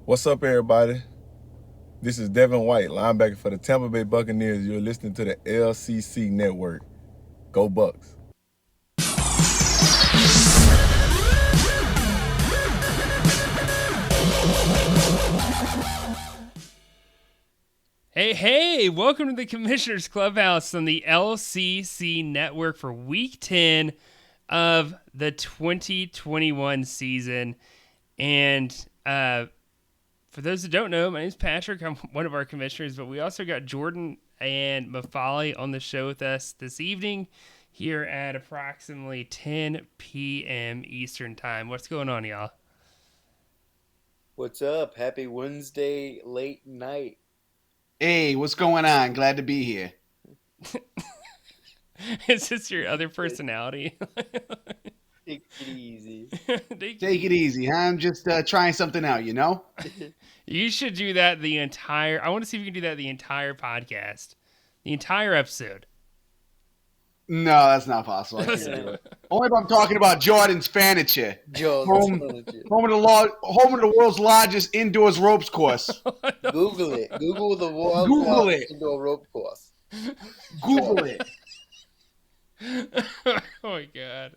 What's up, everybody? This is Devin White, linebacker for the Tampa Bay Buccaneers. You're listening to the LCC Network. Go Bucks. Hey, welcome to the Commissioner's Clubhouse on the LCC Network for Week 10 of the 2021 season. And for those that don't know, my name is Patrick. I'm one of our commissioners, but we also got Jordan and Mafali on the show with us this evening here at approximately 10 p.m. Eastern Time. What's going on, y'all? What's up? Happy Wednesday late night. Hey, what's going on? Glad to be here. Is this your other personality? Take it easy. Take it easy, huh? I'm just trying something out, you know? You should do that I want to see if you can do that the entire podcast. The entire episode. No, that's not possible. I can't do it. Only if I'm talking about Jordan's furniture. Home of the world's largest indoors ropes course. Google it. Google the world's largest indoor rope course. Google it. Oh my god.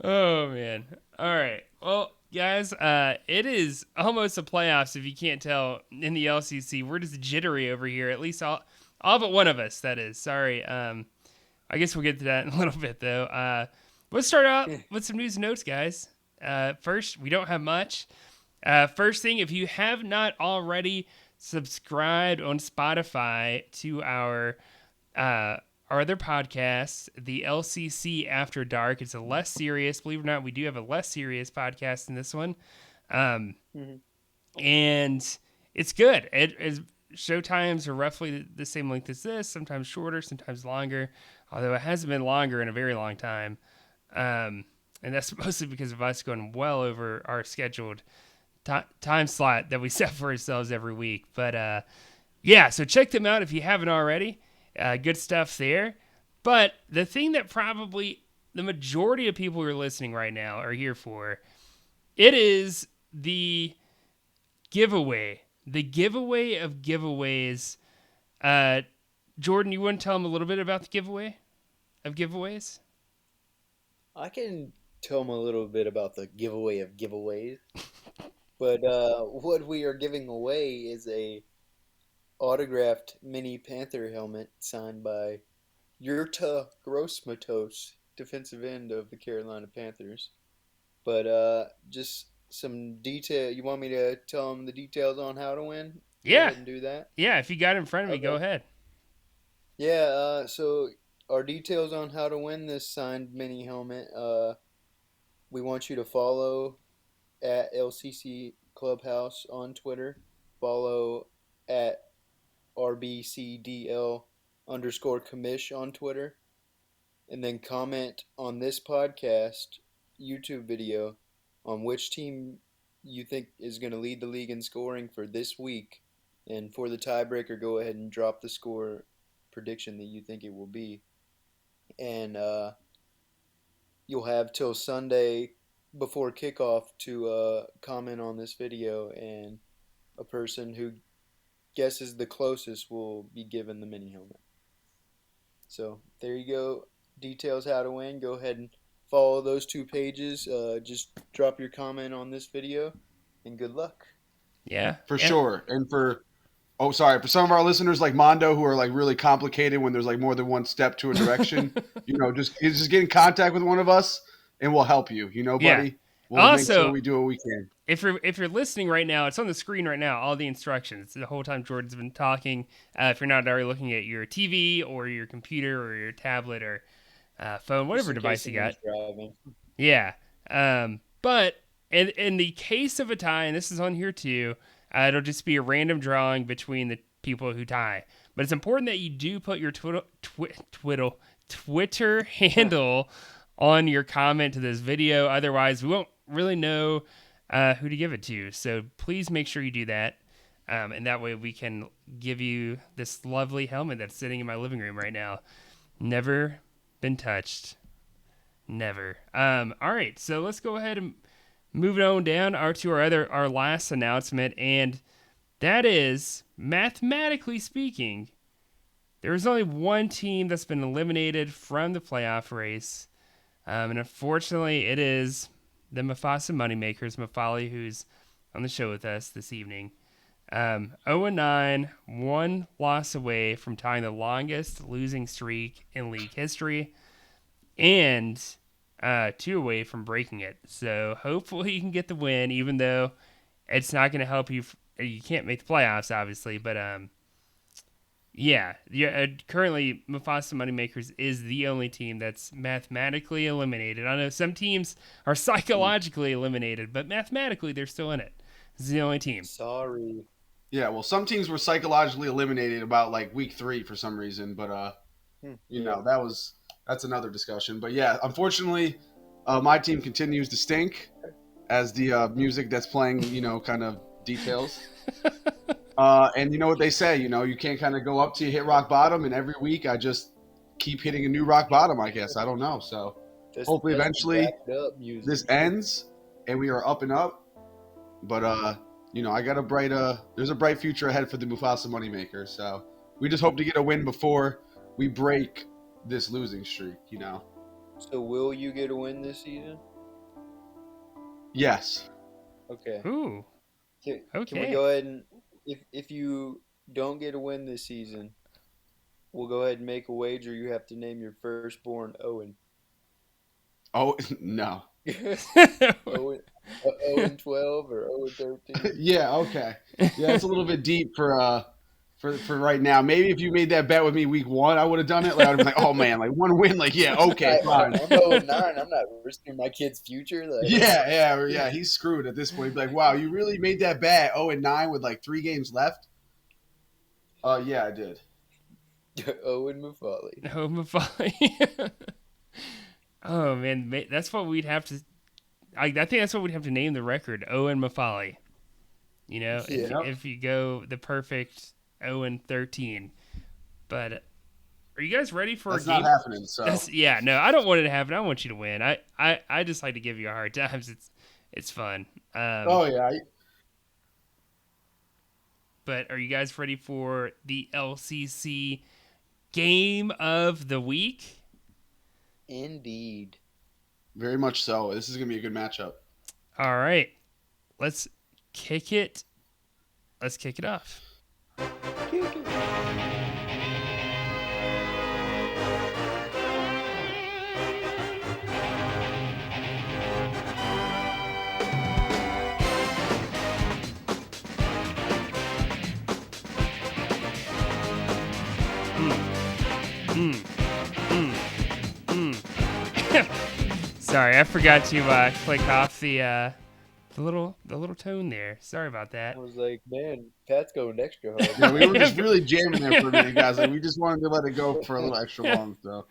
Oh man. All right. Well, guys, it is almost the playoffs. If you can't tell, in the LCC, we're just jittery over here. At least all but one of us. That is. Sorry. I guess we'll get to that in a little bit, though. Let's start out with some news and notes, guys. First, we don't have much. First thing, if you have not already subscribed on Spotify to our other podcasts, the LCC After Dark, it's a less serious. Believe it or not, we do have a less serious podcast than this one. And it's good. Show times are roughly the same length as this, sometimes shorter, sometimes longer, although it hasn't been longer in a very long time. And that's mostly because of us going well over our scheduled time slot that we set for ourselves every week. But so check them out if you haven't already. Good stuff there. But the thing that probably the majority of people who are listening right now are here for, it is the giveaway. The giveaway of giveaways. Jordan, you want to tell them a little bit about the giveaway of giveaways? I can tell them a little bit about the giveaway of giveaways. But what we are giving away is a autographed mini Panther helmet signed by Yurta Grossmatos, defensive end of the Carolina Panthers. But just some detail. You want me to tell them the details on how to win? Yeah. Go ahead and do that. Yeah, if you got it in front of me, go ahead. Yeah, so our details on how to win this signed mini helmet, we want you to follow at LCC Clubhouse on Twitter, follow at RBCDL_commish on Twitter, and then comment on this podcast YouTube video on which team you think is going to lead the league in scoring for this week. And for the tiebreaker, go ahead and drop the score prediction that you think it will be. And you'll have till Sunday before kickoff to comment on this video, and a person who guesses the closest will be given the mini helmet. So there you go. Details how to win. Go ahead and follow those two pages. Just drop your comment on this video, and good luck. Yeah. For sure. And for some of our listeners like Mondo who are like really complicated when there's like more than one step to a direction, just get in contact with one of us and we'll help you, buddy. Yeah. We'll also, make sure we do what we can. If you're listening right now, it's on the screen right now, all the instructions. The whole time Jordan's been talking. If you're not already looking at your TV or your computer or your tablet or phone, whatever device you got. Yeah. But in the case of a tie, and this is on here too, it'll just be a random drawing between the people who tie. But it's important that you do put your Twitter handle on your comment to this video. Otherwise, we won't really know who to give it to. So please make sure you do that. And that way we can give you this lovely helmet that's sitting in my living room right now. Never been touched. Never. All right, so let's go ahead and moving on down to our last announcement, and that is, mathematically speaking, there is only one team that's been eliminated from the playoff race, and unfortunately, it is the Mufasa Moneymakers, Mufali, who's on the show with us this evening. 0-9, one loss away from tying the longest losing streak in league history, and 2 away from breaking it. So hopefully you can get the win, even though it's not going to help you. You can't make the playoffs, obviously, but currently Mufasa Moneymakers is the only team that's mathematically eliminated. I know some teams are psychologically eliminated, but mathematically they're still in it. This is the only team. Sorry. Yeah, well, some teams were psychologically eliminated about like week 3 for some reason, but you know, that's another discussion. But yeah, unfortunately, my team continues to stink, as the music that's playing, you know, kind of details. And you know what they say, you know, you can't kind of go up till you hit rock bottom, and every week I just keep hitting a new rock bottom, I guess. I don't know. So hopefully eventually this ends and we are up and up. But you know, I got there's a bright future ahead for the Mufasa Moneymaker. So we just hope to get a win before we break this losing streak, you know. So will you get a win this season? Yes. Okay. Ooh. Can Okay. we go ahead and, if you don't get a win this season, we'll go ahead and make a wager. You have to name your firstborn Owen. Oh, no. Owen 12 or Owen 13. Yeah, okay. Yeah, it's a little bit deep for right now. Maybe if you made that bet with me week 1, I would have done it. Like I'd be like, oh man, like one win, like yeah, okay, fine. I'm 0-9. I'm not risking my kid's future. Like, Yeah. He's screwed at this point. He'd be like, wow, you really made that bet 0-9 with like 3 games left? Yeah, I did. Owen Mufali. Oh, Mufali. Oh man, that's what we'd have to. I think that's what we'd have to name the record, Owen Mufali. You know, if you go the perfect 0-13. But are you guys ready for that's a game? Not happening. So no, I don't want it to happen. I want you to win. I just like to give you a hard time. It's fun. Oh yeah. But are you guys ready for the LCC game of the week? Indeed. Very much so. This is gonna be a good matchup. All right, let's kick it off. Sorry, I forgot to click off the little tone there. Sorry about that. I was like, man, Pat's going extra hard. Yeah, we were just really jamming there for a minute, guys. Like we just wanted to let it go for a little extra long. So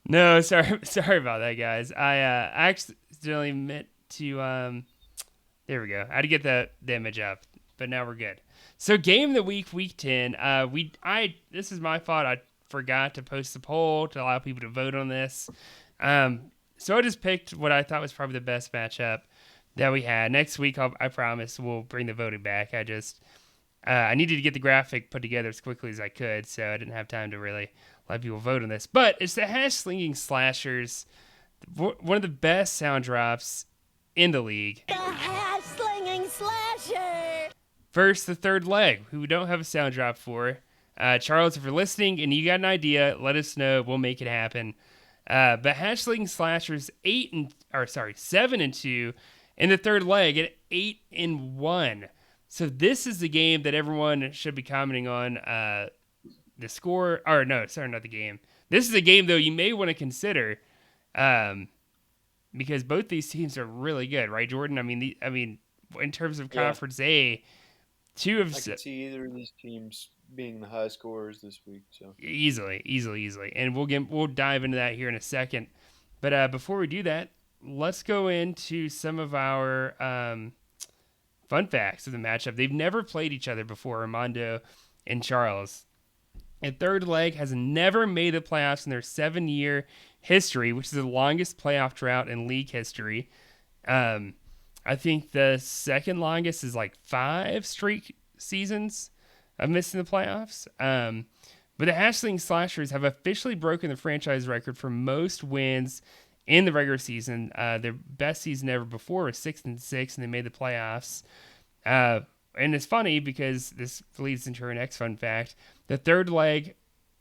no, sorry about that, guys. I accidentally meant to. There we go. I had to get the image up, but now we're good. So game of the week 10. This is my fault. I forgot to post the poll to allow people to vote on this. So I just picked what I thought was probably the best matchup that we had. Next week, I promise we'll bring the voting back. I needed to get the graphic put together as quickly as I could, so I didn't have time to really let people vote on this. But it's the Slinging Slashers, one of the best sound drops in the league. The Slinging Slasher! First, the third leg, who we don't have a sound drop for. Charles, if you're listening and you got an idea, let us know. We'll make it happen. But Slinging Slashers 7-2 in the third leg at 8-1. So this is the game that everyone should be commenting on. The score, or no, sorry, not the game. This is a game though you may want to consider, because both these teams are really good, right, Jordan? I mean, in terms of Conference A, I can see either of these teams being the high scorers this week, so easily, and we'll dive into that here in a second. But before we do that, let's go into some of our fun facts of the matchup. They've never played each other before, Armando and Charles. And third leg has never made the playoffs in their 7-year history, which is the longest playoff drought in league history. I think the second longest is like 5 straight seasons of missing the playoffs. But the Hashling Slashers have officially broken the franchise record for most wins in the regular season. Their best season ever before was 6-6, and they made the playoffs. And it's funny because this leads into our next fun fact. The third leg,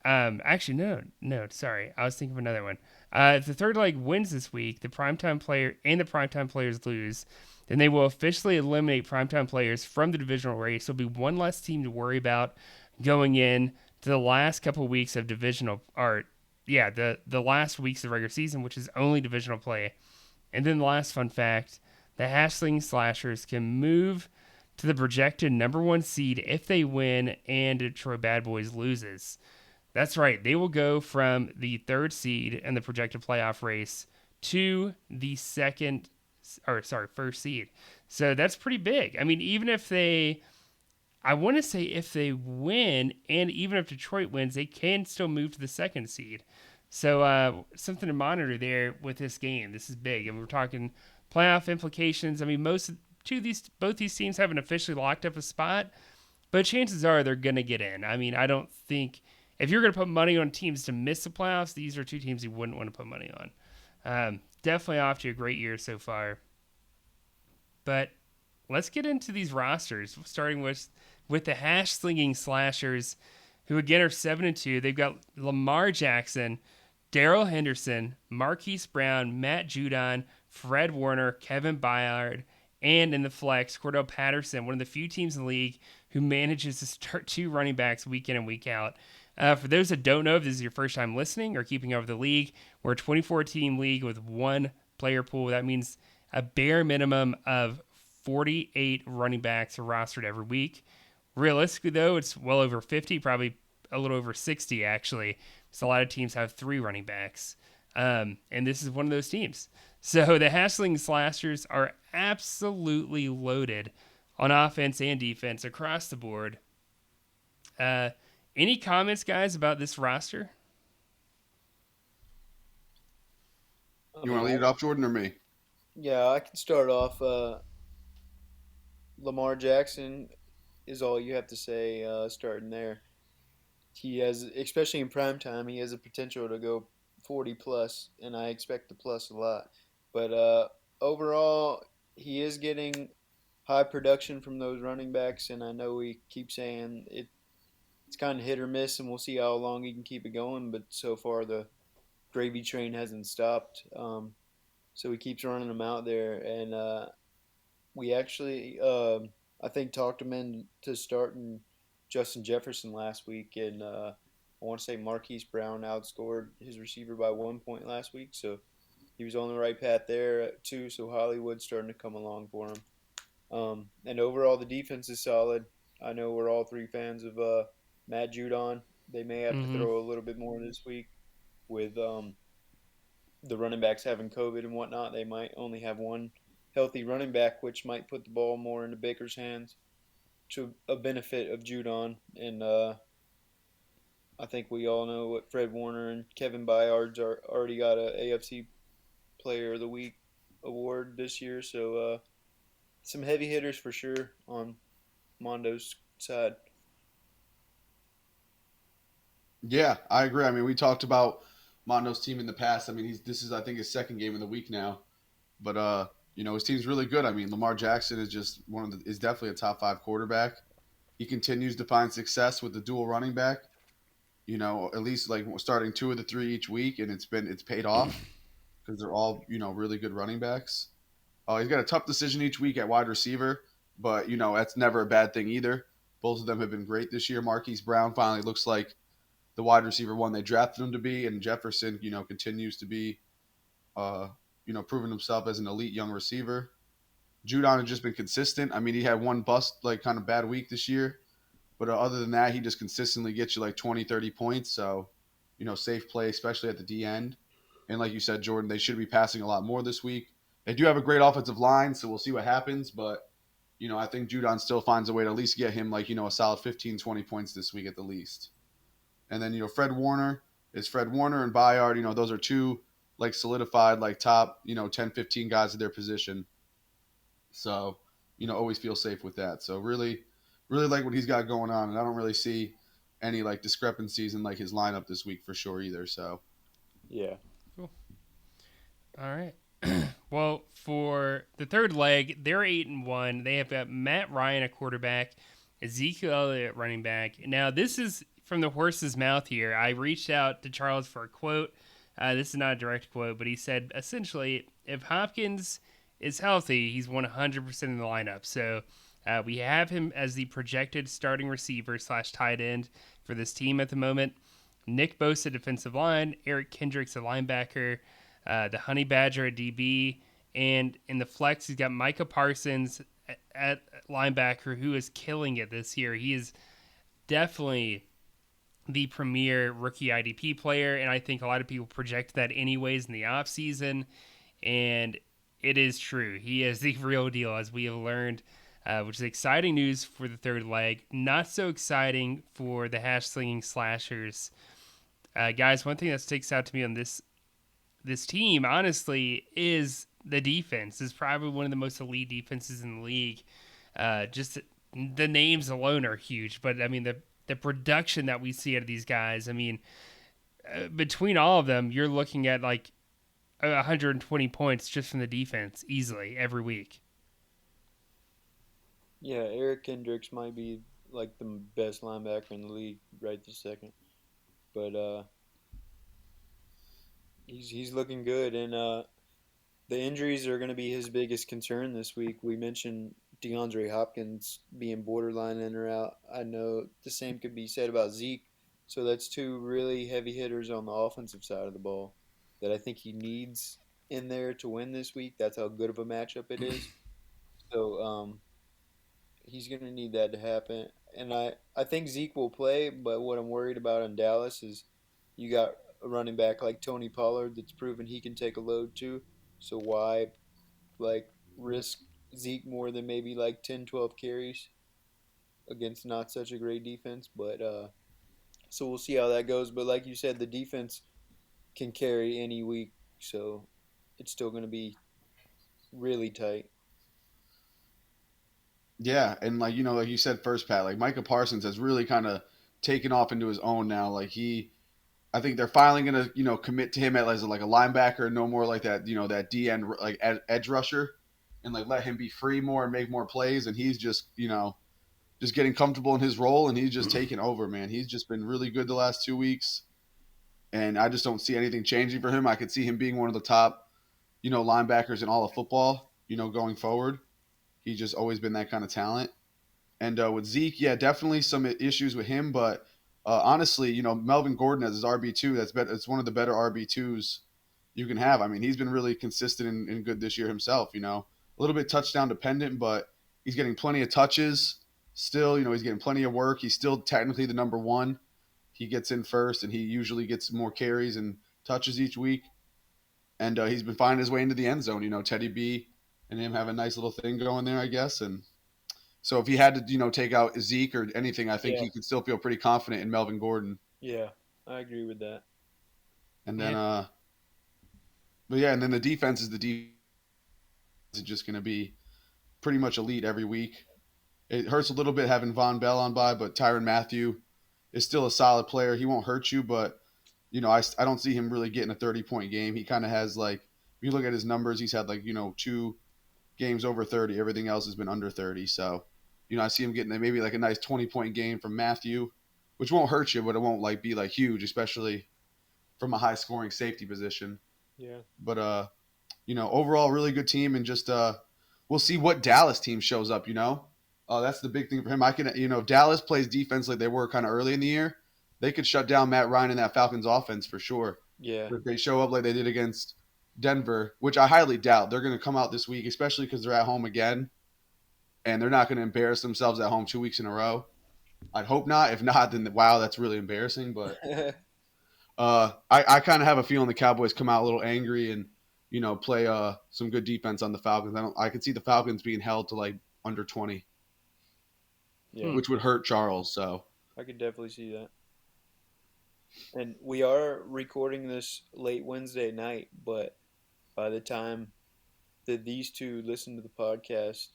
actually, no, sorry. I was thinking of another one. If the third leg wins this week, the primetime player and the primetime players lose, then they will officially eliminate primetime players from the divisional race. There'll be one less team to worry about going in to the last couple of weeks of divisional, the last weeks of regular season, which is only divisional play. And then the last fun fact, the Hashling Slashers can move to the projected number 1 seed if they win and Detroit Bad Boys loses. That's right. They will go from the 3rd seed in the projected playoff race to the first seed. So that's pretty big. I mean, even if I want to say if they win and even if Detroit wins, they can still move to the 2nd seed. So something to monitor there with this game. This is big. And we're talking playoff implications. I mean, both these teams haven't officially locked up a spot, but chances are they're going to get in. I mean, I don't think if you're going to put money on teams to miss the playoffs, these are 2 teams you wouldn't want to put money on. Definitely off to a great year so far. But let's get into these rosters, starting with the Slinging Slashers, who again are 7-2. They've got Lamar Jackson, Darrell Henderson, Marquise Brown, Matt Judon, Fred Warner, Kevin Byard, and in the flex, Cordell Patterson, one of the few teams in the league who manages to start 2 running backs week in and week out. For those that don't know, if this is your first time listening or keeping up with the league, we're a 24-team league with 1 player pool. That means a bare minimum of 48 running backs are rostered every week. Realistically, though, it's well over 50, probably a little over 60, actually. So a lot of teams have 3 running backs. And this is one of those teams. So the Hashling Slashers are absolutely loaded on offense and defense across the board. Any comments, guys, about this roster? You want to lead it off, Jordan, or me? Yeah, I can start off. Lamar Jackson is all you have to say starting there. He has, especially in prime time, he has a potential to go 40 plus, and I expect the plus a lot. But overall, he is getting high production from those running backs, and I know we keep saying it's kind of hit or miss, and we'll see how long he can keep it going. But so far, the gravy train hasn't stopped. So he keeps running them out there, and we actually, I think, talked him into starting Justin Jefferson last week, and I want to say Marquise Brown outscored his receiver by 1 point last week, so he was on the right path there too. So Hollywood's starting to come along for him, and overall the defense is solid. I know we're all 3 fans of Matt Judon. They may have to throw a little bit more this week with the running backs having COVID and whatnot. They might only have 1 healthy running back, which might put the ball more into Baker's hands to a benefit of Judon. And I think we all know what Fred Warner and Kevin Byard's already got a AFC Player of the Week award this year. So some heavy hitters for sure on Mondo's side. Yeah, I agree. I mean, we talked about Mondo's team in the past. I mean, this is, I think, his 2nd game of the week now. But his team's really good. I mean, Lamar Jackson is just is definitely a top 5 quarterback. He continues to find success with the dual running back. At least like starting 2 of the 3 each week, and it's paid off because they're all really good running backs. He's got a tough decision each week at wide receiver, but that's never a bad thing either. Both of them have been great this year. Marquise Brown finally looks like the wide receiver one they drafted him to be, and Jefferson, continues to be, proven himself as an elite young receiver. Judon has just been consistent. I mean, he had 1 bust, like, kind of bad week this year, but other than that, he just consistently gets you like 20, 30 points. So, safe play, especially at the D end. And like you said, Jordan, they should be passing a lot more this week. They do have a great offensive line, so we'll see what happens. But, I think Judon still finds a way to at least get him like, a solid 15, 20 points this week at the least. And then, Fred Warner and Byard. Those are 2 like solidified, like top, 10, 15 guys at their position. So, always feel safe with that. So really, really like what he's got going on, and I don't really see any like discrepancies in like his lineup this week for sure either. So Yeah. Cool. All right. Well, for the third leg, they're 8-1. They have got Matt Ryan at quarterback, Ezekiel Elliott at running back. Now, this is from the horse's mouth here. I reached out to Charles for a quote. This is not a direct quote, but he said essentially, if Hopkins is healthy, he's 100% in the lineup. So we have him as the projected starting receiver / tight end for this team at the moment. Nick Bosa, defensive line, Eric Kendricks, a linebacker, the Honey Badger at DB, and in the flex, he's got Micah Parsons at linebacker, who is killing it this year. He is definitely the premier rookie IDP player, and I think a lot of people project that anyways in the offseason, and it is true. He is the real deal, as we have learned, which is exciting news for the third leg. Not so exciting for the slinging slashers. Guys, one thing that sticks out to me on this team, honestly, is the defense. Is probably one of the most elite defenses in the league. Just the names alone are huge, but I mean the production that we see out of these guys. I mean, between all of them, you're looking at like 120 points just from the defense easily every week. Yeah, Eric Kendricks might be like the best linebacker in the league right this second, but he's looking good, and the injuries are going to be his biggest concern this week. We mentioned DeAndre Hopkins being borderline in or out. I know the same could be said about Zeke. So that's two really heavy hitters on the offensive side of the ball that I think he needs in there to win this week. That's how good of a matchup it is. So he's going to need that to happen. And I think Zeke will play, but what I'm worried about in Dallas is you got a running back like Tony Pollard that's proven he can take a load too. So why like risk Zeke more than maybe like 10, 12 carries against not such a great defense? But so we'll see how that goes. But like you said, the defense can carry any week, so it's still going to be really tight. yeah, and like like you said first, Pat, like Micah Parsons has really kind of taken off into his own now. Like I think they're finally gonna commit to him as like a linebacker, no more like that that D end like edge rusher, and like let him be free more and make more plays. And he's just just getting comfortable in his role, and he's just taking over, man. He's just been really good the last 2 weeks, and I just don't see anything changing for him. I could see him being one of the top linebackers in all of football, going forward. He's just always been that kind of talent. And with Zeke, yeah, definitely some issues with him, but honestly, Melvin Gordon as his RB2, it's one of the better RB2s you can have. I mean, he's been really consistent and good this year himself. A little bit touchdown dependent, but he's getting plenty of touches. Still, he's getting plenty of work. He's still technically the number one. He gets in first, and he usually gets more carries and touches each week. And he's been finding his way into the end zone. Teddy B and him have a nice little thing going there, I guess. And so if he had to, take out Zeke or anything, I think he could still feel pretty confident in Melvin Gordon. Yeah, I agree with that. And then, but yeah, and then the defense is just going to be pretty much elite every week. It hurts a little bit having Von Bell on by, but Tyrann Mathieu is still a solid player. He won't hurt you, but I don't see him really getting a 30-point game. He kind of has like, if you look at his numbers, he's had like 2 games over 30. Everything else has been under 30. So, I see him getting maybe like a nice 20-point game from Mathieu, which won't hurt you, but it won't like be like huge, especially from a high-scoring safety position. Yeah. But overall, really good team, and just we'll see what Dallas team shows up. That's the big thing for him. I can, if Dallas plays defense like they were kind of early in the year, they could shut down Matt Ryan and that Falcons offense for sure. Yeah. But if they show up like they did against Denver, which I highly doubt, they're going to come out this week, especially because they're at home again, and they're not going to embarrass themselves at home 2 weeks in a row. I'd hope not. If not, then wow, that's really embarrassing. But I kind of have a feeling the Cowboys come out a little angry and play some good defense on the Falcons. I could see the Falcons being held to like under 20, which would hurt Charles. So I could definitely see that. And we are recording this late Wednesday night, but by the time these two listen to the podcast,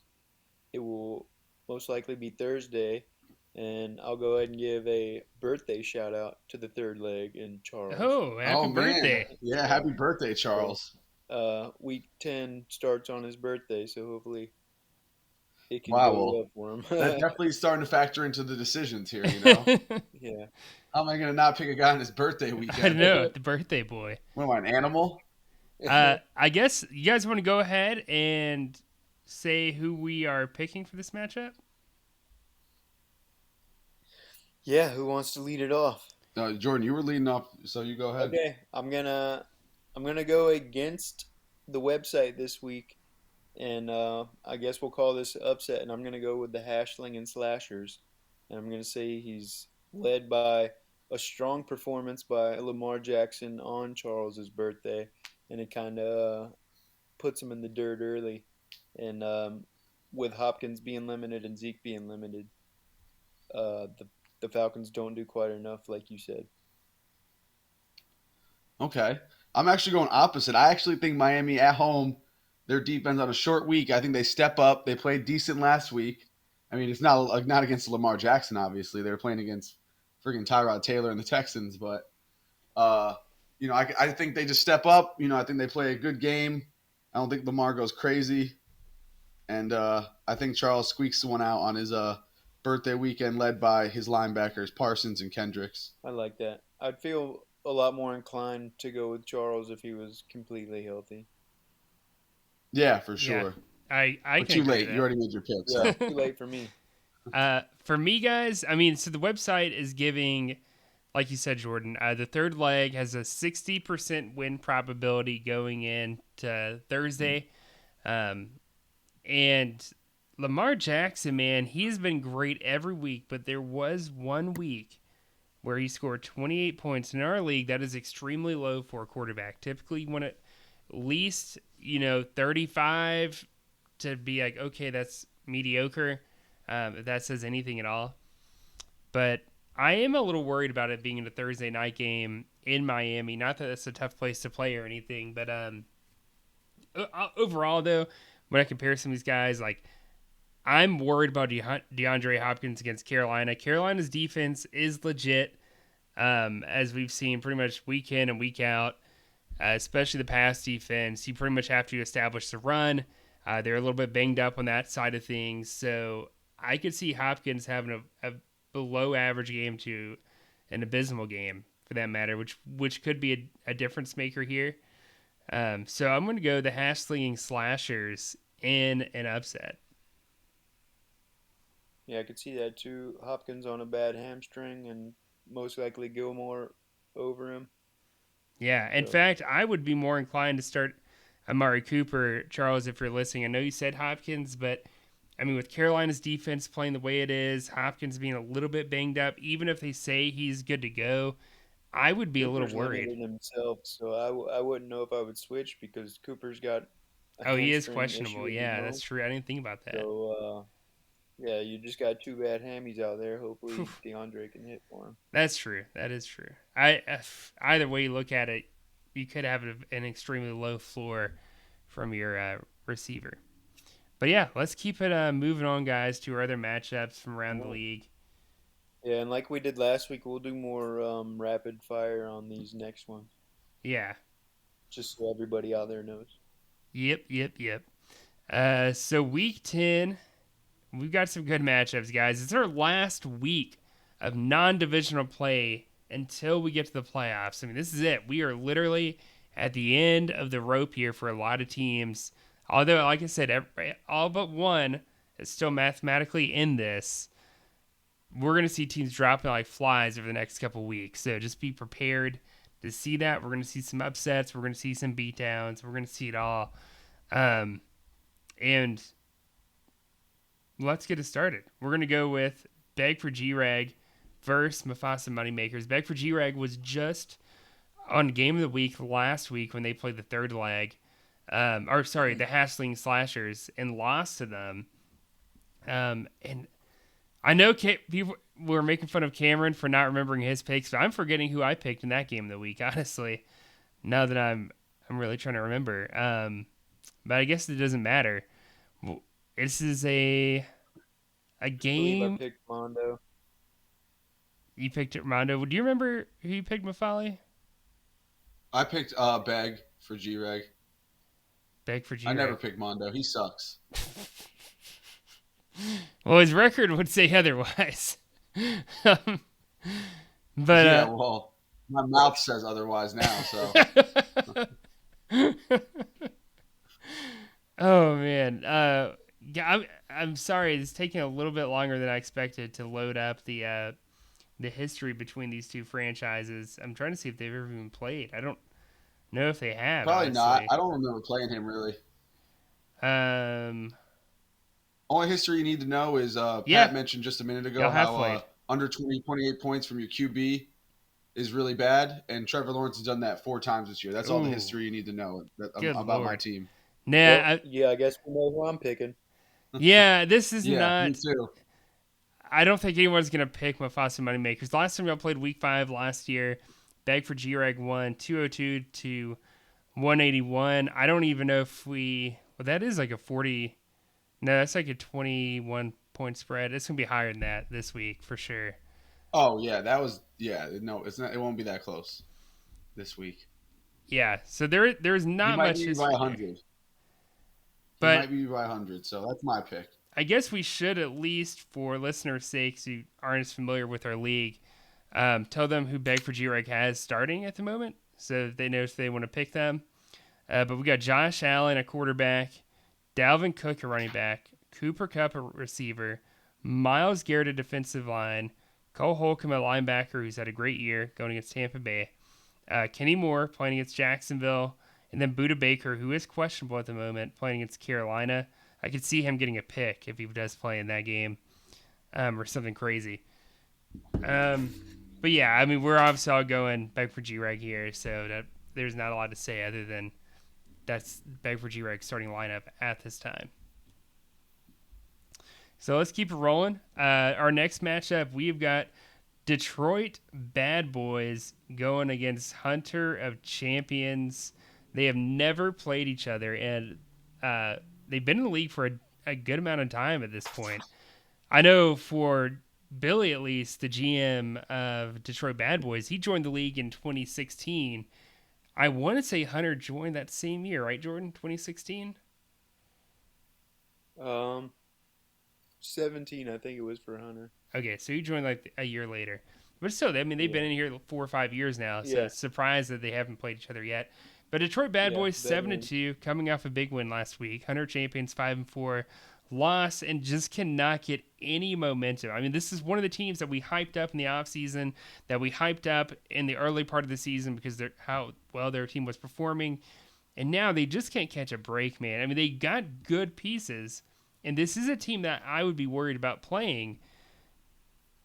it will most likely be Thursday, and I'll go ahead and give a birthday shout out to the third leg and Charles. Oh, happy Oh man, birthday! yeah, happy birthday, Charles. Week 10 starts on his birthday, so hopefully it can Wow, go well, well for that him. definitely is starting to factor into the decisions here. You know, Yeah. how am I going to not pick a guy on his birthday I weekend? know, the birthday boy. What am I, an animal? I guess you guys want to go ahead and say who we are picking for this matchup? Yeah, who wants to lead it off? Jordan, you were leading off, so you go ahead. Okay, I'm gonna go against the website this week, and I guess we'll call this upset. And I'm gonna go with the Slinging Slashers, and I'm gonna say he's led by a strong performance by Lamar Jackson on Charles's birthday, and it kind of puts him in the dirt early. And with Hopkins being limited and Zeke being limited, the Falcons don't do quite enough, like you said. Okay. I'm actually going opposite. I actually think Miami at home, their defense on a short week, I think they step up. They played decent last week. I mean, it's not against Lamar Jackson, obviously. They're playing against freaking Tyrod Taylor and the Texans. But, I think they just step up. I think they play a good game. I don't think Lamar goes crazy. And I think Charles squeaks one out on his birthday weekend, led by his linebackers, Parsons and Kendricks. I like that. I'd feel a lot more inclined to go with Charles if he was completely healthy. Yeah, for sure. Yeah, I but can too agree late. with that. You already made your pick. So. Yeah, too late for me. For me, guys, I mean, so the website is giving, like you said, Jordan, the third leg has a 60% win probability going into Thursday. And Lamar Jackson, man, he's been great every week, but there was 1 week where he scored 28 points. In our league, that is extremely low for a quarterback. Typically, you want at least, 35 to be like, okay, that's mediocre, if that says anything at all. But I am a little worried about it being in a Thursday night game in Miami. Not that it's a tough place to play or anything, but overall, though, when I compare some of these guys, like, I'm worried about DeAndre Hopkins against Carolina. Carolina's defense is legit, as we've seen pretty much week in and week out, especially the pass defense. You pretty much have to establish the run. They're a little bit banged up on that side of things. So I could see Hopkins having a below-average game to an abysmal game, for that matter, which could be a difference maker here. So I'm going to go the Slinging Slashers in an upset. Yeah, I could see that too. Hopkins on a bad hamstring, and most likely Gilmore over him. Yeah, in fact, I would be more inclined to start Amari Cooper. Charles, if you're listening, I know you said Hopkins, but I mean, with Carolina's defense playing the way it is, Hopkins being a little bit banged up, even if they say he's good to go, I would be Cooper's a little worried. limited himself, so I wouldn't know if I would switch because Cooper's got he is hamstring questionable. issue, Yeah, that's true. I didn't think about that. So, yeah, you just got 2 bad hammies out there. Hopefully DeAndre can hit for him. That's true. That is true. Either way you look at it, you could have an extremely low floor from your receiver. But yeah, let's keep it moving on, guys, to our other matchups from around the league. Yeah, and like we did last week, we'll do more rapid fire on these next ones. Yeah. Just so everybody out there knows. Yep. So week 10, we've got some good matchups, guys. It's our last week of non-divisional play until we get to the playoffs. I mean, this is it. We are literally at the end of the rope here for a lot of teams. Although, like I said, all but one is still mathematically in this. We're going to see teams dropping like flies over the next couple weeks. So just be prepared to see that. We're going to see some upsets. We're going to see some beatdowns. We're going to see it all. And let's get it started. We're going to go with Beg for G-Rag versus Mufasa Moneymakers. Beg for G-Rag was just on Game of the Week last week when they played the third leg. The Slinging Slashers, and lost to them. And I know people were making fun of Cameron for not remembering his picks, but I'm forgetting who I picked in that Game of the Week, honestly, now that I'm really trying to remember. but I guess it doesn't matter. This is a I believe game. I picked Mondo. You picked Mondo. Do you remember who you picked, Mafali? I picked Beg for G-Reg. Beg for G. I never picked Mondo. He sucks. Well, his record would say otherwise. But yeah, well, my mouth says otherwise now. So. Oh man, yeah, I'm sorry. It's taking a little bit longer than I expected to load up the history between these two franchises. I'm trying to see if they've ever even played. I don't know if they have. Probably honestly. not. I don't remember playing him really. Only history you need to know is Pat mentioned just a minute ago how under 28 points from your QB is really bad, and Trevor Lawrence has done that 4 times this year. That's all the history you need to know about my team. Nah, well, I guess we know who I'm picking. Yeah, this is not. Me too. I don't think anyone's going to pick Mufasa Moneymakers. Last time y'all played Week 5 last year, Beg for G-Reg won 202 to 181. I don't even know if we... Well, that is like a 40... No, that's like a 21-point spread. It's going to be higher than that this week for sure. Oh, yeah. That was... Yeah, no, it's not. It won't be that close this week. Yeah, so there's not much history. He might be by 100. But he might be by 100, so that's my pick. I guess we should, at least for listeners' sakes who aren't as familiar with our league, tell them who Beg for G-Reg has starting at the moment, so they know if they want to pick them. But we got Josh Allen, a quarterback, Dalvin Cook, a running back, Cooper Kupp, a receiver, Myles Garrett, a defensive line, Cole Holcomb, a linebacker who's had a great year going against Tampa Bay, Kenny Moore playing against Jacksonville, and then Budda Baker, who is questionable at the moment, playing against Carolina. I could see him getting a pick if he does play in that game, or something crazy. But yeah, I mean, we're obviously all going Beg for G-Reg here, so there's not a lot to say other than that's Beg for G-Reg starting lineup at this time. So let's keep it rolling. Our next matchup, we've got Detroit Bad Boys going against Hunter of Champions. They have never played each other, and they've been in the league for a good amount of time at this point. I know for Billy, at least, the GM of Detroit Bad Boys, he joined the league in 2016. I want to say Hunter joined that same year, right, Jordan? 2016? 17, I think it was for Hunter. Okay, so he joined like a year later. But still, I mean, they've been in here 4 or 5 years now, so it's surprised that they haven't played each other yet. But Detroit Bad Boys 7-2, coming off a big win last week. Hunter Champions 5-4, loss, and just cannot get any momentum. I mean, this is one of the teams that we hyped up in the offseason, that we hyped up in the early part of the season because how well their team was performing. And now they just can't catch a break, man. I mean, they got good pieces, and this is a team that I would be worried about playing.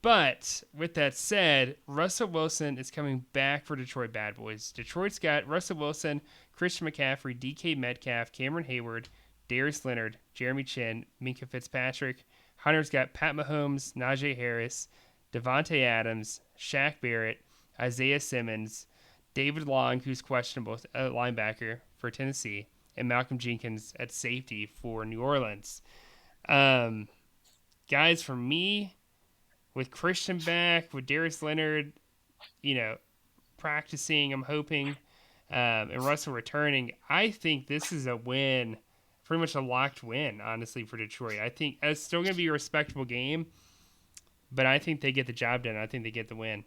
But with that said, Russell Wilson is coming back for Detroit Bad Boys. Detroit's got Russell Wilson, Christian McCaffrey, DK Metcalf, Cameron Hayward, Darius Leonard, Jeremy Chin, Minkah Fitzpatrick. Hunter's got Pat Mahomes, Najee Harris, Devontae Adams, Shaq Barrett, Isaiah Simmons, David Long, who's questionable at linebacker for Tennessee, and Malcolm Jenkins at safety for New Orleans. Guys, for me, with Christian back, with Darius Leonard, practicing, I'm hoping, and Russell returning, I think this is a win, pretty much a locked win, honestly, for Detroit. I think it's still going to be a respectable game, but I think they get the job done. I think they get the win.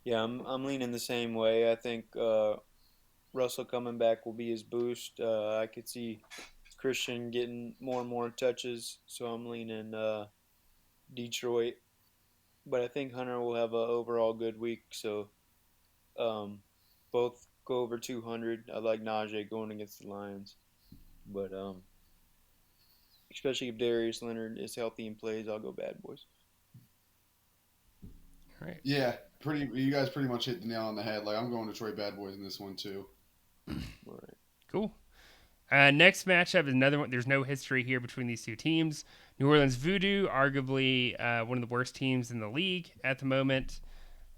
Yeah, I'm leaning the same way. I think Russell coming back will be his boost. I could see Christian getting more and more touches, so I'm leaning Detroit. But I think Hunter will have an overall good week, so both go over 200. I like Najee going against the Lions, but especially if Darius Leonard is healthy and plays, I'll go Bad Boys. All right. Yeah, you guys pretty much hit the nail on the head. Like, I'm going Detroit Bad Boys in this one too. All right. Cool. Next matchup is another one. There's no history here between these two teams. New Orleans Voodoo, arguably one of the worst teams in the league at the moment.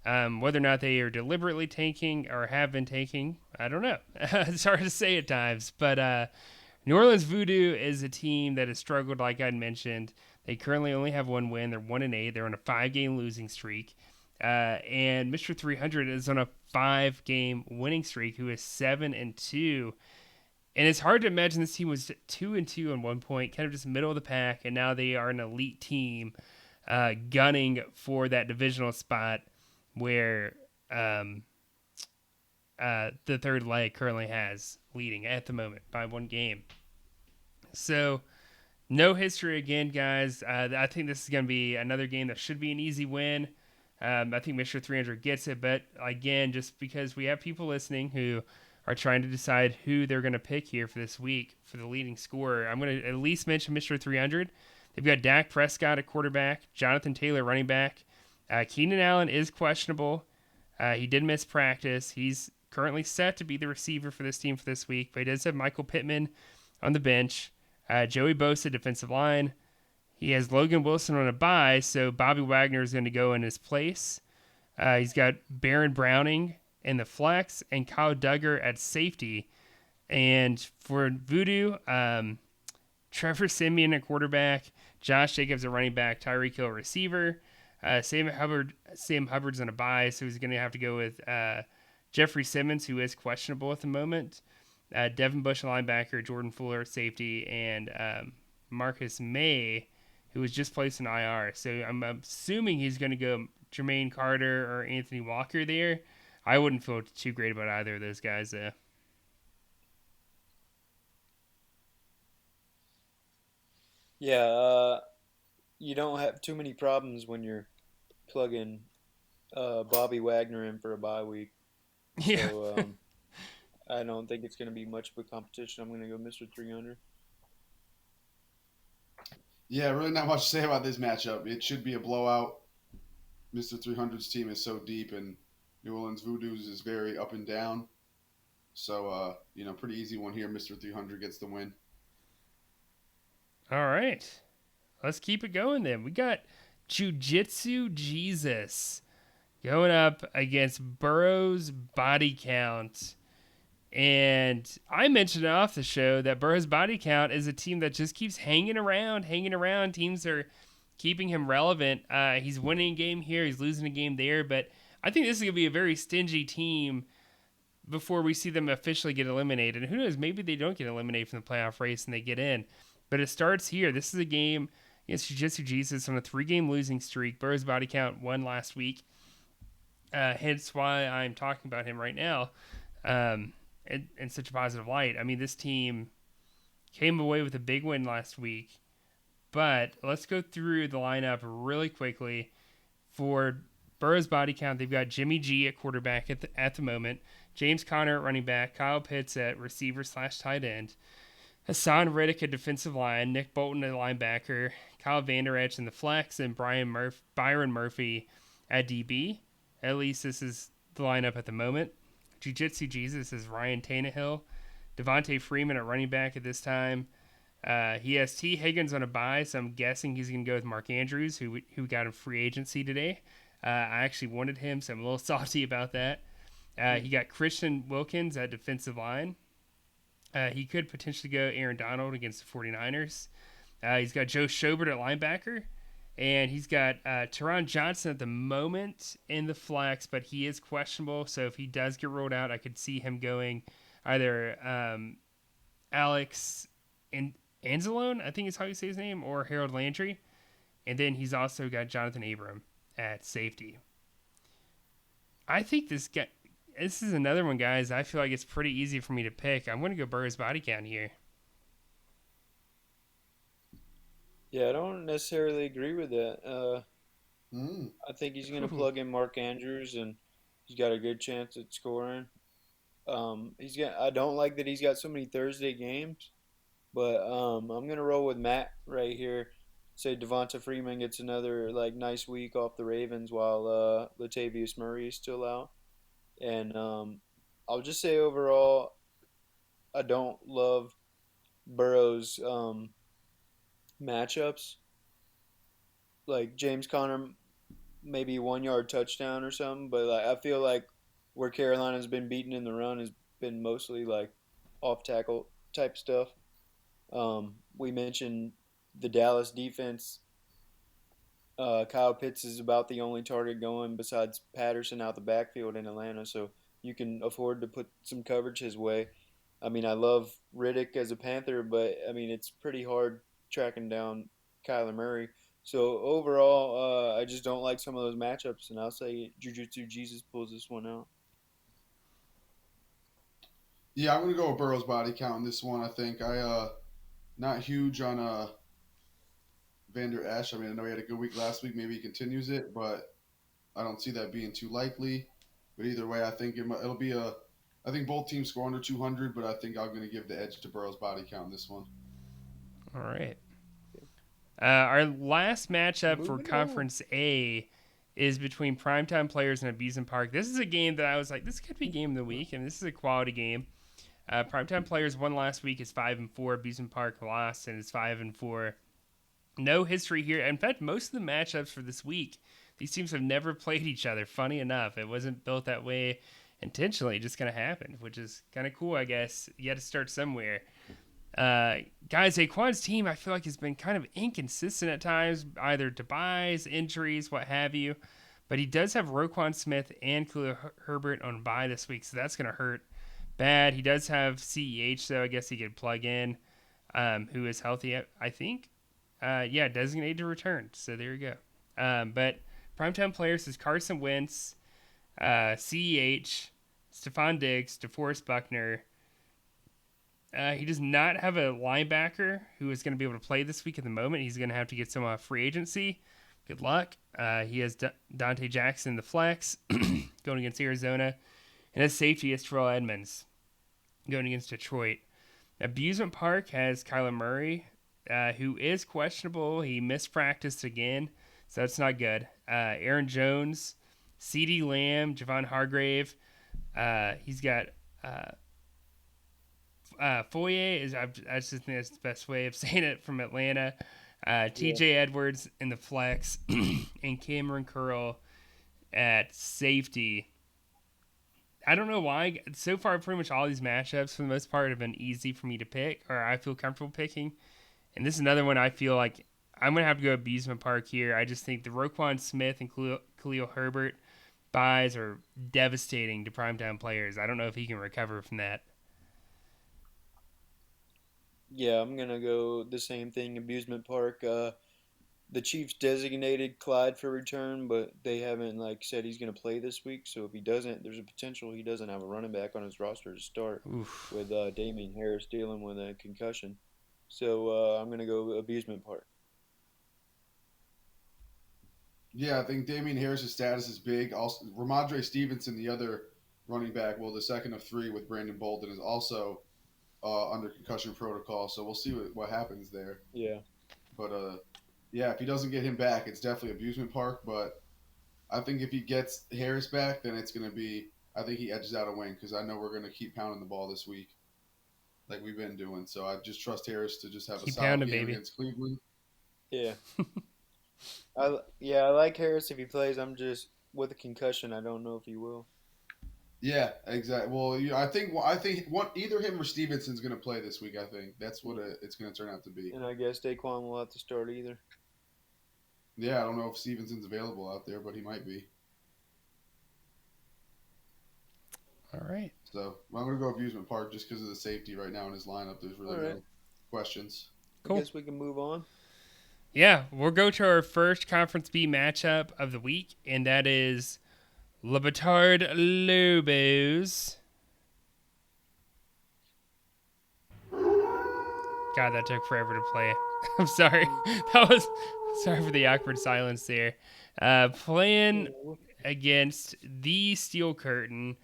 Whether or not they are deliberately tanking or have been tanking, I don't know. It's hard to say at times. But New Orleans Voodoo is a team that has struggled, like I mentioned. They currently only have one win. They're 1-8. They're on a 5-game losing streak. And Mr. 300 is on a 5-game winning streak, who is 7-2. And it's hard to imagine this team was 2-2 on one point, kind of just middle of the pack, and now they are an elite team, gunning for that divisional spot where the third leg currently has leading at the moment by 1 game. So no history again, guys. I think this is going to be another game that should be an easy win. I think Mr. 300 gets it, but again, just because we have people listening who are trying to decide who they're going to pick here for this week for the leading scorer, I'm going to at least mention Mr. 300. They've got Dak Prescott at quarterback, Jonathan Taylor running back. Keenan Allen is questionable. He did miss practice. He's currently set to be the receiver for this team for this week, but he does have Michael Pittman on the bench. Joey Bosa, defensive line. He has Logan Wilson on a bye, so Bobby Wagner is going to go in his place. He's got Baron Browning in the flex and Kyle Duggar at safety. And for Voodoo, Trevor Siemian at quarterback, Josh Jacobs at running back, Tyreek Hill receiver. Sam Hubbard's on a bye, so he's going to have to go with Jeffrey Simmons, who is questionable at the moment. Devin Bush, linebacker, Jordan Fuller at safety, and Marcus May, who was just placed in IR. So I'm assuming he's going to go Jermaine Carter or Anthony Walker there. I wouldn't feel too great about either of those guys, though. Yeah, you don't have too many problems when you're plugging Bobby Wagner in for a bye week. Yeah. So I don't think it's going to be much of a competition. I'm going to go Mr. 300. Yeah, really not much to say about this matchup. It should be a blowout. Mr. 300's team is so deep, and New Orleans Voodoo's is very up and down. So, pretty easy one here. Mr. 300 gets the win. All right. Let's keep it going then. We got Jiu-Jitsu Jesus going up against Burrow's Body Count. And I mentioned off the show that Burrow's Body Count is a team that just keeps hanging around. Teams are keeping him relevant. He's winning a game here. He's losing a game there. But I think this is going to be a very stingy team before we see them officially get eliminated. And who knows, maybe they don't get eliminated from the playoff race and they get in. But it starts here. This is a game against Jiu-Jitsu Jesus on a 3-game losing streak. Burrow's Body Count won last week. Hence why I'm talking about him right now. In such a positive light. I mean, this team came away with a big win last week, but let's go through the lineup really quickly. For Burrow's Body Count, they've got Jimmy G at quarterback at the moment, James Conner at running back, Kyle Pitts at receiver/tight end, Hassan Riddick at defensive line, Nick Bolton at linebacker, Kyle Vander Esch in the flex, and Byron Murphy at DB. At least this is the lineup at the moment. Jiu-Jitsu Jesus is Ryan Tannehill. Devontae Freeman at running back at this time. He has T. Higgins on a bye, so I'm guessing he's going to go with Mark Andrews, who got a free agency today. I actually wanted him, so I'm a little salty about that. He got Christian Wilkins at defensive line. He could potentially go Aaron Donald against the 49ers. He's got Joe Schobert at linebacker. And he's got Teron Johnson at the moment in the flex, but he is questionable. So if he does get rolled out, I could see him going either Alex Anzalone, I think is how you say his name, or Harold Landry. And then he's also got Jonathan Abram at safety. I think this is another one, guys. I feel like it's pretty easy for me to pick. I'm going to go Burrow's Body Count here. Yeah, I don't necessarily agree with that. I think he's going to plug in Mark Andrews, and he's got a good chance at scoring. I don't like that he's got so many Thursday games, but I'm going to roll with Matt right here. Say Devonta Freeman gets another nice week off the Ravens while Latavius Murray is still out. And I'll just say overall, I don't love Burrow's matchups. Like James Conner maybe 1 yard touchdown or something. But like, I feel like where Carolina's been beaten in the run has been mostly like off tackle type stuff. We mentioned the Dallas defense. Kyle Pitts is about the only target going besides Patterson out the backfield in Atlanta, so you can afford to put some coverage his way. I mean, I love Riddick as a Panther, but I mean, it's pretty hard tracking down Kyler Murray. So overall, I just don't like some of those matchups, and I'll say Jiu-Jitsu Jesus pulls this one out. Yeah, I'm gonna go with Burrow's body count in this one. I think not huge on Vander Esch. I mean, I know he had a good week last week. Maybe he continues it, but I don't see that being too likely. But either way, I think it'll be a. I think both teams score under 200, but I think I'm going to give the edge to Burrow's body count in this one. All right. Our last matchup for Moving Conference A is between Primetime Players and Amusement Park. This is a game that I was like, this could be game of the week, and this is a quality game. Primetime Players won last week, is 5-4. Amusement Park lost and is 5-4. No history here. In fact, most of the matchups for this week, these teams have never played each other. Funny enough, it wasn't built that way intentionally. It just kind of happened, which is kind of cool, I guess. You had to start somewhere. Guys, Saquon's team, I feel like, has been kind of inconsistent at times, either to buys, injuries, what have you. But he does have Roquan Smith and Khalil Herbert on bye this week, so that's going to hurt bad. He does have CEH, though. I guess he could plug in, who is healthy, I think. Designated to return. So there you go. But Primetime Players is Carson Wentz, CEH, Stephon Diggs, DeForest Buckner. He does not have a linebacker who is going to be able to play this week at the moment. He's going to have to get some free agency. Good luck. He has Dante Jackson, the flex, going against Arizona. And his safety is Terrell Edmonds, going against Detroit. Abusement Park has Kyler Murray, who is questionable. He missed practice again, so that's not good. Aaron Jones, CeeDee Lamb, Javon Hargrave. He's got Foye. I just think that's the best way of saying it, from Atlanta. TJ Edwards in the flex, and Cameron Curl at safety. I don't know why. So far, pretty much all these matchups, for the most part, have been easy for me to pick, or I feel comfortable picking. And this is another one I feel like I'm going to have to go Abusement Park here. I just think the Roquan Smith and Khalil Herbert buys are devastating to Primetime Players. I don't know if he can recover from that. Yeah, I'm gonna go the same thing. Abusement Park. The Chiefs designated Clyde for return, but they haven't said he's gonna play this week. So if he doesn't, there's a potential he doesn't have a running back on his roster to start. Oof. With Damian Harris dealing with a concussion. So I'm gonna go Abusement Park. Yeah, I think Damian Harris' status is big. Also, Ramondre Stevenson, the other running back, the second of three with Brandon Bolden, is also under concussion protocol. So we'll see what happens there. Yeah. But if he doesn't get him back, it's definitely Abusement Park. But I think if he gets Harris back, then it's going to be. I think he edges out a win, because I know we're going to keep pounding the ball this week, like we've been doing. So I just trust Harris to just have a solid game against Cleveland. Yeah. I like Harris if he plays. I'm just with a concussion. I don't know if he will. Yeah, exactly. Well, I think either him or Stevenson's going to play this week. I think that's what it's going to turn out to be. And I guess Daquan will have to start either. Yeah, I don't know if Stevenson's available out there, but he might be. All right. So I'm going to go Abusement Park just because of the safety right now in his lineup. There's really no questions. Cool. I guess we can move on. Yeah, we'll go to our first Conference B matchup of the week, and that is Le Batard Lobos. God, that took forever to play. I'm sorry. Sorry for the awkward silence there. Playing against the Steel Curtain.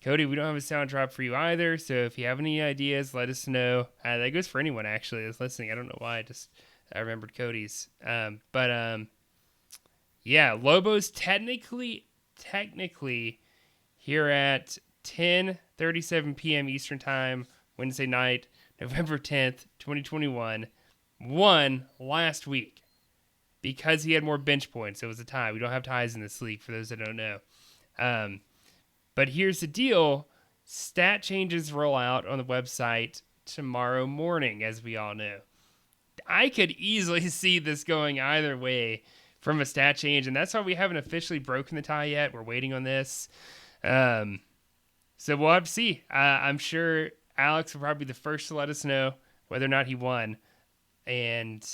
Cody, we don't have a sound drop for you either, so if you have any ideas, let us know. That goes for anyone, actually, that's listening. I don't know why. I remembered Cody's. Lobos technically here at 10:37 p.m. Eastern Time, Wednesday night, November 10th, 2021, won last week. because he had more bench points. It was a tie. We don't have ties in this league, for those that don't know. But here's the deal. Stat changes roll out on the website tomorrow morning, as we all know. I could easily see this going either way from a stat change, and that's why we haven't officially broken the tie yet. We're waiting on this. So we'll have to see. I'm sure Alex will probably be the first to let us know whether or not he won. And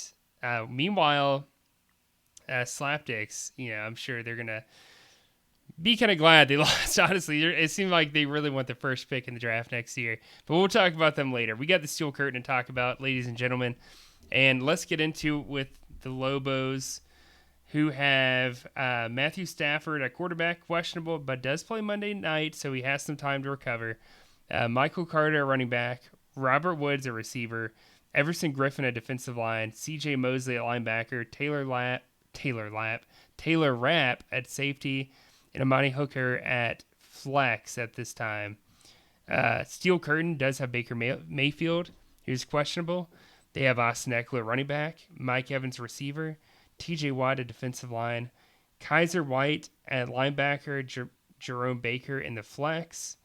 meanwhile, Slapdicks, I'm sure they're going to be kind of glad they lost, honestly. It seemed like they really want the first pick in the draft next year. But we'll talk about them later. We got the steel curtain to talk about, ladies and gentlemen. And let's get into with the Lobos, who have Matthew Stafford at quarterback, questionable, but does play Monday night, so he has some time to recover. Michael Carter, running back. Robert Woods, a receiver. Everson Griffin, a defensive line. C.J. Mosley, a linebacker. Taylor Rapp at safety. And Amani Hooker at flex at this time. Steel Curtain does have Baker Mayfield, who's questionable. They have Austin Eckler, running back. Mike Evans, receiver. T.J. Watt, a defensive line. Kaiser White at linebacker. Jerome Baker in the flex.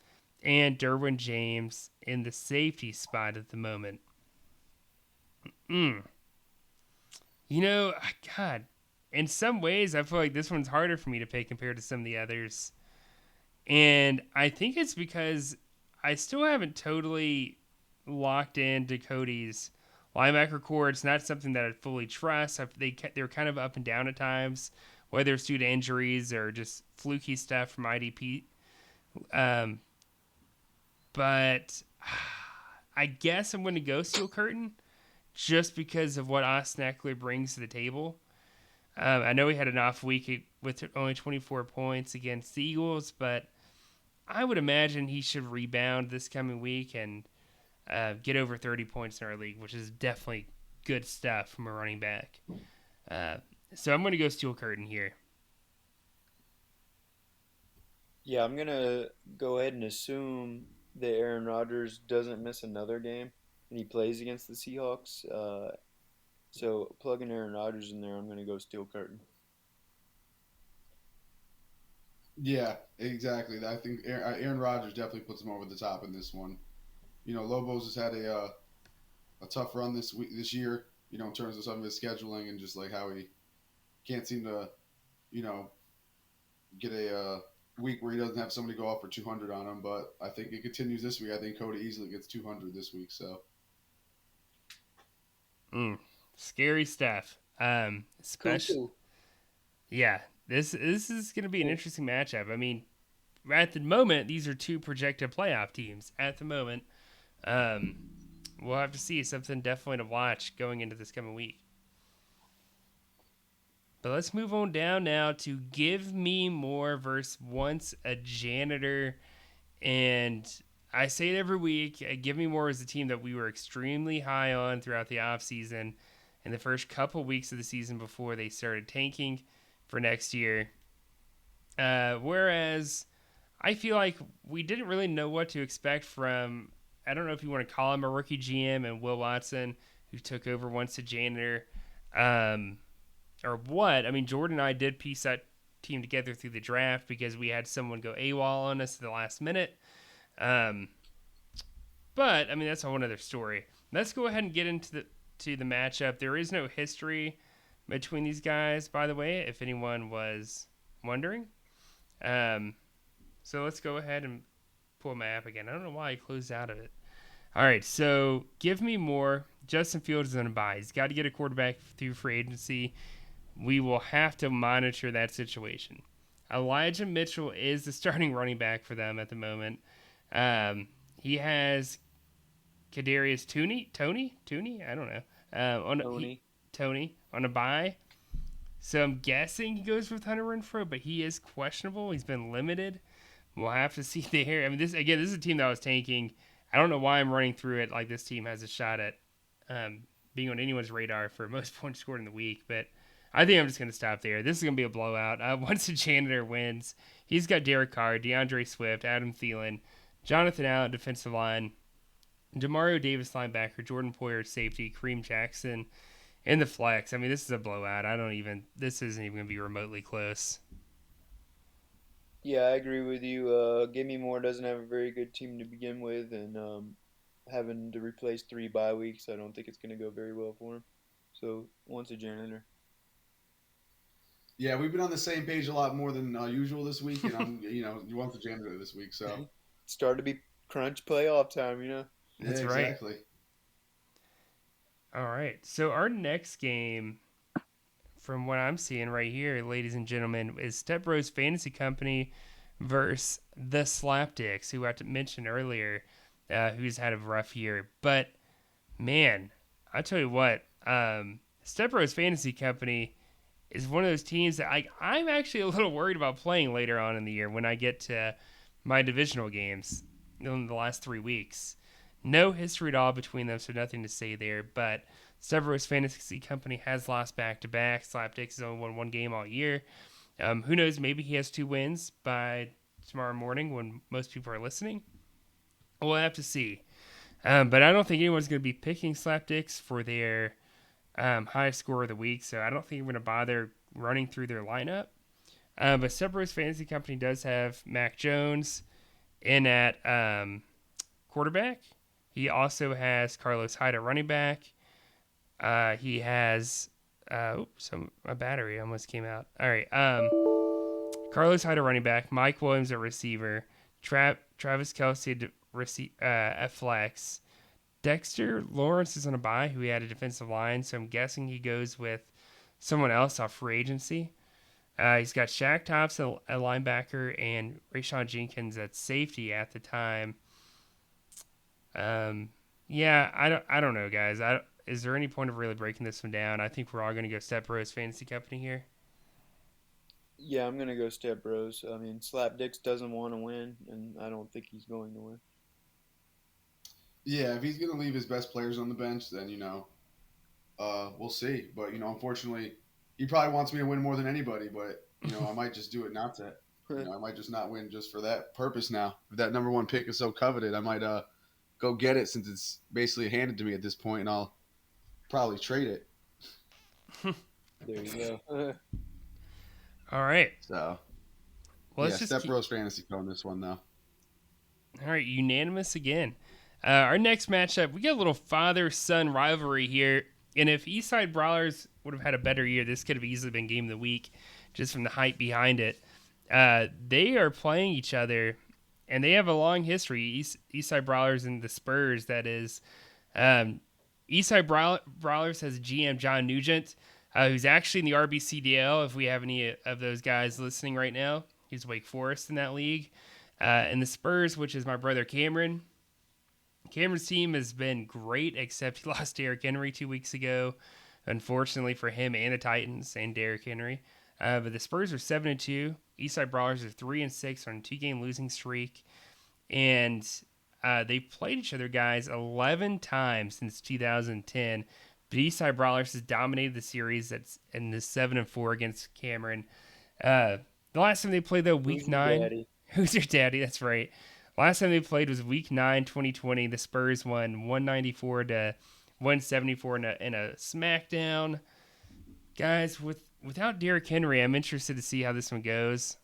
And Derwin James in the safety spot at the moment. God, in some ways, I feel like this one's harder for me to pick compared to some of the others. And I think it's because I still haven't totally locked into Cody's linebacker core. It's not something that I fully trust. They're kind of up and down at times, whether it's due to injuries or just fluky stuff from IDP. But I guess I'm going to go Steel Curtain just because of what Austin Eckler brings to the table. I know he had an off week with only 24 points against the Eagles, but I would imagine he should rebound this coming week and get over 30 points in our league, which is definitely good stuff from a running back. So I'm going to go Steel Curtain here. Yeah, I'm going to go ahead and assume that Aaron Rodgers doesn't miss another game and he plays against the Seahawks. So plugging Aaron Rodgers in there, I'm going to go Steel Curtain. Yeah, exactly. I think Aaron Rodgers definitely puts him over the top in this one. Lobos has had a tough run this year, in terms of some of his scheduling and just like how he can't seem to, get a week where he doesn't have somebody go off for 200 on him. But I think it continues this week. I think Cody easily gets 200 this week. So. Scary stuff. Especially, Cool. Yeah, this is going to be an interesting matchup. I mean, at the moment, these are two projected playoff teams. At the moment, we'll have to see. Something definitely to watch going into this coming week. But let's move on down now to Give Me More versus Once a Janitor. And I say it every week. Give Me More is a team that we were extremely high on throughout the offseason in the first couple weeks of the season before they started tanking for next year. Whereas I feel like we didn't really know what to expect from, I don't know if you want to call him a rookie GM and Will Watson, who took over Once a Janitor, or what. I mean, Jordan and I did piece that team together through the draft because we had someone go AWOL on us at the last minute. But, I mean, that's a whole other story. Let's go ahead and get into the matchup. There is no history between these guys, by the way, if anyone was wondering. So let's go ahead and pull my app again. I don't know why I closed out of it. All right, so Give Me More. Justin Fields is on a bye. He's got to get a quarterback through free agency. We will have to monitor that situation. Elijah Mitchell is the starting running back for them at the moment. He has Kadarius Toney? I don't know. Tony on a bye. So I'm guessing he goes with Hunter Renfrow, but he is questionable. He's been limited. We'll have to see there. I mean, this is a team that was tanking. I don't know why I'm running through it like this team has a shot at being on anyone's radar for most points scored in the week, but I think I'm just going to stop there. This is going to be a blowout. Once the Janitor wins, he's got Derek Carr, DeAndre Swift, Adam Thielen, Jonathan Allen, defensive line, Demario Davis, linebacker, Jordan Poyer, safety, Kareem Jackson, in the flex. I mean, this is a blowout. This isn't even going to be remotely close. Yeah, I agree with you. Gimme More doesn't have a very good team to begin with, and having to replace 3 bye weeks, I don't think it's going to go very well for him. So, once a janitor. Yeah, we've been on the same page a lot more than usual this week, and I'm, you want the janitor this week, so. It's started to be crunch playoff time, That's yeah, right. Exactly. All right. So our next game, from what I'm seeing right here, ladies and gentlemen, is Step Bros Fantasy Company versus the Slapdicks, who I mentioned earlier, who's had a rough year. But, man, I tell you what, Step Bros Fantasy Company is one of those teams that I'm actually a little worried about playing later on in the year when I get to my divisional games in the last 3 weeks. No history at all between them, so nothing to say there. But Step Bros Fantasy Company has lost back-to-back. Slapdicks has only won 1 game all year. Who knows? Maybe he has 2 wins by tomorrow morning when most people are listening. We'll have to see. But I don't think anyone's going to be picking Slapdicks for their highest score of the week, so I don't think we're going to bother running through their lineup. But Step Bros Fantasy Company does have Mac Jones in at quarterback. He also has Carlos Hyde at running back. He has my battery almost came out. All right. Carlos Hyde at running back. Mike Williams at receiver. Travis Kelce at flex. Dexter Lawrence is on a bye, who he had a defensive line, so I'm guessing he goes with someone else off free agency. He's got Shaq Thompson at linebacker and Rayshawn Jenkins at safety at the time. Yeah, I don't know, guys. Is there any point of really breaking this one down? I think we're all going to go Step Bros Fantasy Company here. Yeah, I'm going to go Step Bros. I mean, Slapdicks doesn't want to win, and I don't think he's going to win. Yeah, if he's going to leave his best players on the bench, then, we'll see. But, unfortunately, he probably wants me to win more than anybody, but, I might just do it not to. I might just not win just for that purpose now. If that number 1 pick is so coveted, I might go get it since it's basically handed to me at this point, and I'll probably trade it. There you go. All right. So, well, yeah, Step Bros Fantasy on this one, though. All right, unanimous again. Our next matchup, we got a little father-son rivalry here, and if Eastside Brawlers would have had a better year, this could have easily been Game of the Week, just from the hype behind it. They are playing each other, and they have a long history. Eastside Brawlers and the Spurs, that is. Eastside Brawlers has GM John Nugent, who's actually in the RBCDL, if we have any of those guys listening right now. He's Wake Forest in that league. And the Spurs, which is my brother Cameron. Cameron's team has been great, except he lost Derrick Henry 2 weeks ago, unfortunately for him and the Titans and Derrick Henry. But the Spurs are 7-2. Eastside Brawlers are 3-6 on a 2-game losing streak. And they've played each other, guys, 11 times since 2010. But Eastside Brawlers has dominated the series. That's in the 7-4 against Cameron. The last time they played, though, Week 9. Who's your daddy? That's right. Last time they played was Week 9, 2020. The Spurs won 194 to 174 in a smackdown. Guys, without Derrick Henry, I'm interested to see how this one goes.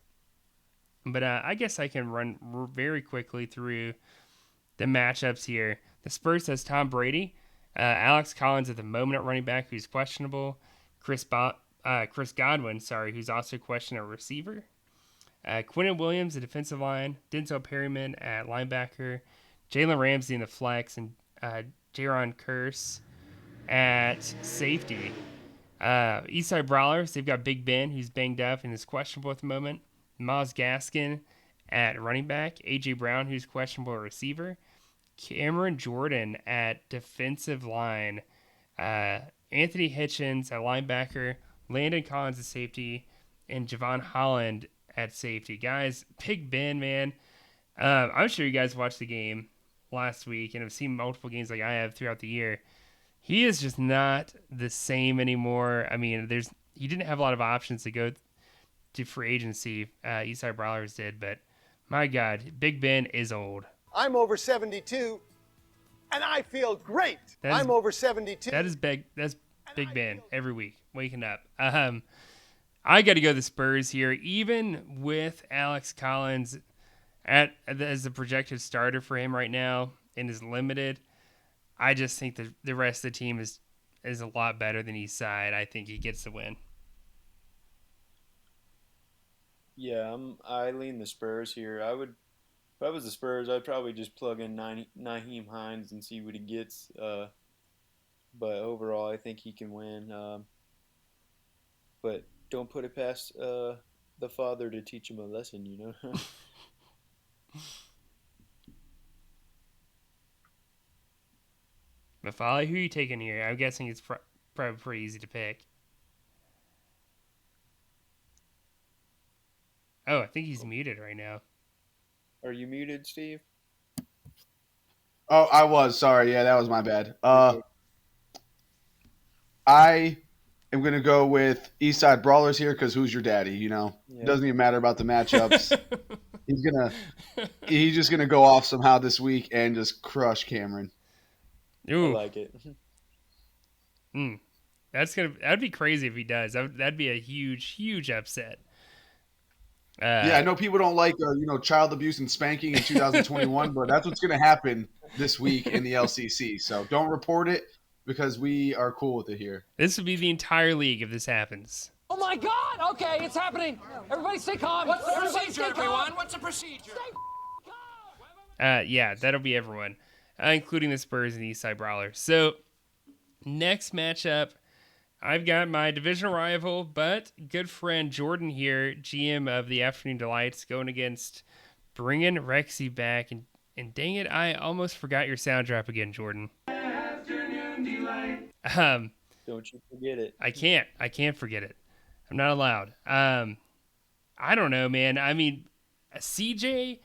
But I guess I can run very quickly through the matchups here. The Spurs has Tom Brady, Alex Collins at the moment at running back, who's questionable. Chris Godwin, who's also questionable at receiver. Quentin Williams, the defensive line. Denzel Perryman at linebacker. Jalen Ramsey in the flex. And Jaron Kearse at safety. Eastside Brawlers, they've got Big Ben, who's banged up and is questionable at the moment. Miles Gaskin at running back. A.J. Brown, who's questionable at receiver. Cameron Jordan at defensive line. Anthony Hitchens at linebacker. Landon Collins at safety. And Javon Holland at safety. Guys, Big Ben, man. I'm sure you guys watched the game last week and have seen multiple games like I have throughout the year. He is just not the same anymore. I mean, he didn't have a lot of options to go to free agency. Eastside Brawlers did, but my God, Big Ben is old. I'm over 72, and I feel great. I'm over 72. That is big. That's Big Ben every week, waking up. I got to go the Spurs here, even with Alex Collins as the projected starter for him right now and is limited. I just think the rest of the team is a lot better than East Side. I think he gets the win. Yeah, I lean the Spurs here. If I was the Spurs, I'd probably just plug in Naheem Hines and see what he gets. But overall, I think he can win. But don't put it past the father to teach him a lesson, you know? But Folly, who are you taking here? I'm guessing it's probably pretty easy to pick. Oh, I think he's muted right now. Are you muted, Steve? Oh, I was. Sorry. Yeah, that was my bad. I am going to go with East Side Brawlers here because who's your daddy? You know, Yeah. It doesn't even matter about the matchups. He's just gonna go off somehow this week and just crush Cameron. Ooh. I like it. That'd be crazy if he does. That'd be a huge upset. Yeah, I know people don't like child abuse and spanking in 2021, but that's what's gonna happen this week in the LCC. So don't report it because we are cool with it here. This would be the entire league if this happens. Oh my God! Okay, it's happening. Everybody stay calm. What's the procedure, everyone? What's the procedure? Stay calm. Yeah, that'll be everyone, including the Spurs and the Eastside Brawlers. So next matchup, I've got my division rival, but good friend Jordan here, GM of the Afternoon Delights, going against bringing Rexy back. And dang it, I almost forgot your sound drop again, Jordan. Afternoon Delight. Don't you forget it. I can't forget it. I'm not allowed. I don't know, man. I mean, CJ,